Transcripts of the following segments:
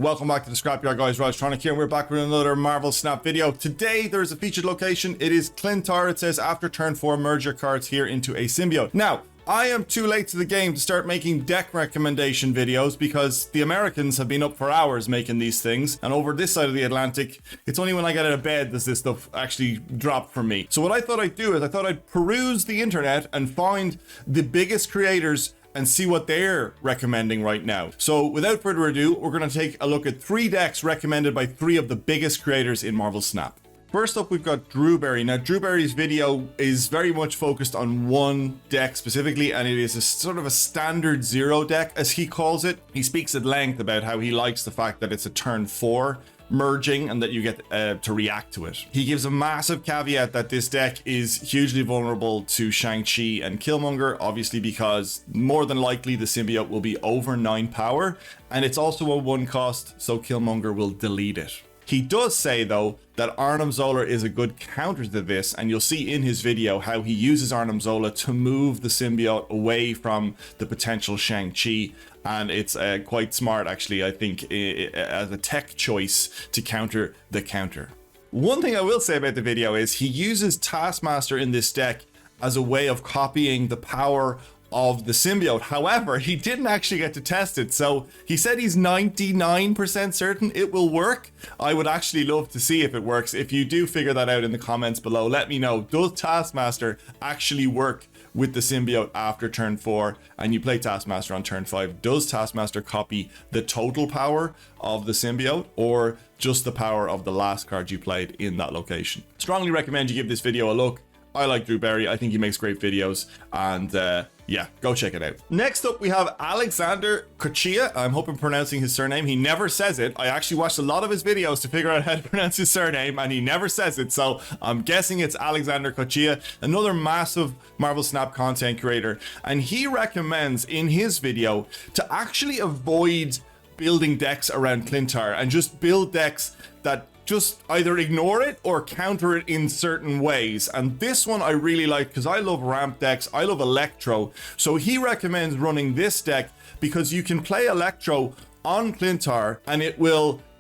Welcome back to the Scrapyard, guys. Rajtronic here, and we're back with another Marvel Snap video. Today, there's a featured location. It is Klyntar. It says, after turn 4, merge your cards here into a symbiote. Now, I am too late to the game to start making deck recommendation videos because the Americans have been up for hours making these things, and over this side of the Atlantic, it's only when I get out of bed does this stuff actually drop for me. So what I thought I'd do is I thought I'd peruse the internet and find the biggest creators and see what they're recommending right now. So without further ado, we're going to take a look at 3 decks recommended by 3 of the biggest creators in Marvel Snap. First up, we've got Drewberry. Now, Drewberry's video is very much focused on one deck specifically, and it is a sort of a standard 0 deck, as he calls it. He speaks at length about how he likes the fact that it's a turn 4 merging and that you get to react to it. He gives a massive caveat that this deck is hugely vulnerable to Shang-Chi and Killmonger, obviously because more than likely the symbiote will be over 9 power, and it's also a 1 cost, so Killmonger will delete it. He does say, though, that Arnim Zola is a good counter to this, and you'll see in his video how he uses Arnim Zola to move the symbiote away from the potential Shang-Chi, and it's quite smart, actually, I think, as a tech choice to counter the counter. One thing I will say about the video is he uses Taskmaster in this deck as a way of copying the power of the symbiote. However, he didn't actually get to test it, so he said he's 99% certain it will work. I would actually love to see if it works. If you do figure that out in the comments below, let me know. Does Taskmaster actually work with the symbiote after turn 4 and you play Taskmaster on turn 5? Does Taskmaster copy the total power of the symbiote or just the power of the last card you played in that location? Strongly recommend you give this video a look. I like Drewberry. I think he makes great videos, and yeah, go check it out. Next up, we have Alexander Coccia. I'm hoping I'm pronouncing his surname. He never says it. I actually watched a lot of his videos to figure out how to pronounce his surname, and he never says it, so I'm guessing it's Alexander Coccia, another massive Marvel Snap content creator, and he recommends in his video to actually avoid building decks around Klyntar and just build decks that just either ignore it or counter it in certain ways. And this one I really like because I love ramp decks, I love Electro. So he recommends running this deck because you can play Electro on Klyntar and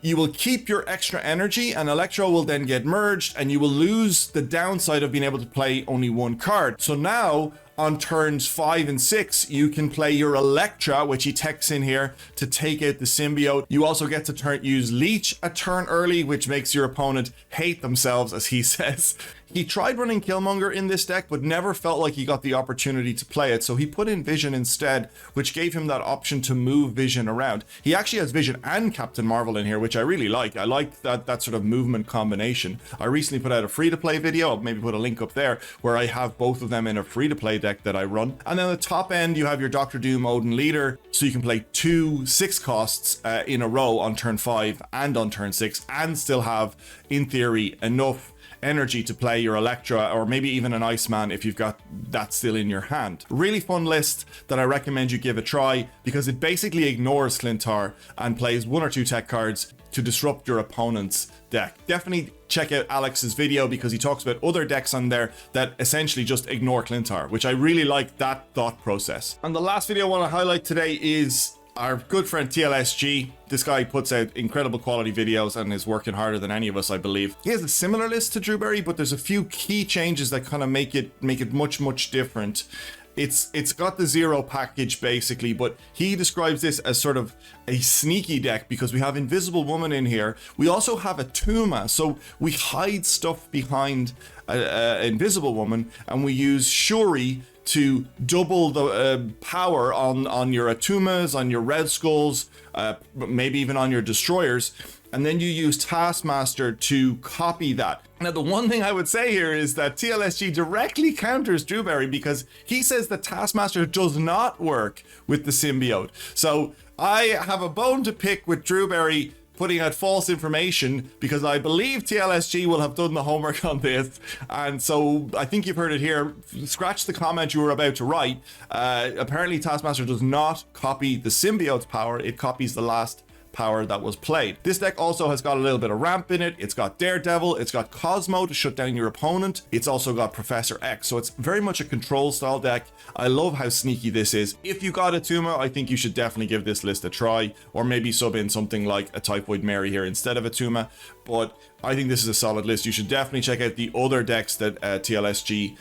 you will keep your extra energy, and Electro will then get merged and you will lose the downside of being able to play only 1 card. So now on turns 5 and 6, you can play your Electra, which he techs in here, to take out the symbiote. You also get to use Leech a turn early, which makes your opponent hate themselves, as he says. He tried running Killmonger in this deck, but never felt like he got the opportunity to play it, so he put in Vision instead, which gave him that option to move Vision around. He actually has Vision and Captain Marvel in here, which I really like. I like that sort of movement combination. I recently put out a free-to-play video, I'll maybe put a link up there, where I have both of them in a free-to-play deck that I run. And then at the top end, you have your Doctor Doom Odin Leader, so you can play 2 6 costs in a row on turn 5 and on turn 6, and still have, in theory, enough energy to play your Electra or maybe even an Iceman if you've got that still in your hand. Really fun list that I recommend you give a try because it basically ignores Klyntar and plays 1 or 2 tech cards to disrupt your opponent's deck. Definitely check out Alex's video because he talks about other decks on there that essentially just ignore Klyntar, which I really like that thought process. And the last video I want to highlight today is our good friend TLSG. This guy puts out incredible quality videos and is working harder than any of us, I believe. He has a similar list to Drewberry, but there's a few key changes that kind of make it much different. It's got the 0 package basically, but he describes this as sort of a sneaky deck because we have Invisible Woman in here. We also have a Tuma, so we hide stuff behind Invisible Woman, and we use Shuri to double the power on your Atumas, on your Red Skulls, maybe even on your Destroyers, and then you use Taskmaster to copy that. Now, the one thing I would say here is that TLSG directly counters Drewberry because he says that Taskmaster does not work with the symbiote. So I have a bone to pick with Drewberry putting out false information because I believe TLSG will have done the homework on this, and so I think you've heard it here. Scratch the comment you were about to write. Apparently Taskmaster does not copy the symbiote's power, it copies the last power that was played. This deck also has got a little bit of ramp in it. It's got Daredevil, it's got Cosmo to shut down your opponent. It's also got Professor X, so it's very much a control style deck. I love how sneaky this is. If you got a Tuma, I think you should definitely give this list a try, or maybe sub in something like a Typhoid Mary here instead of a Tuma. But I think this is a solid list. You should definitely check out the other decks that TLSG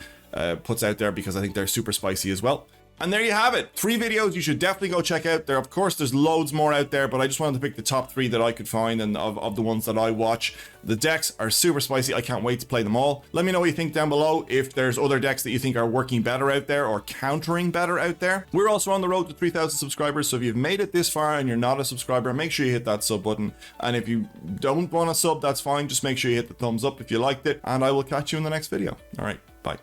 puts out there, because I think they're super spicy as well. And there you have it. 3 videos you should definitely go check out. There, of course, there's loads more out there, but I just wanted to pick the top 3 that I could find and of the ones that I watch. The decks are super spicy. I can't wait to play them all. Let me know what you think down below, if there's other decks that you think are working better out there or countering better out there. We're also on the road to 3,000 subscribers, so if you've made it this far and you're not a subscriber, make sure you hit that sub button. And if you don't want to sub, that's fine. Just make sure you hit the thumbs up if you liked it, and I will catch you in the next video. All right, bye.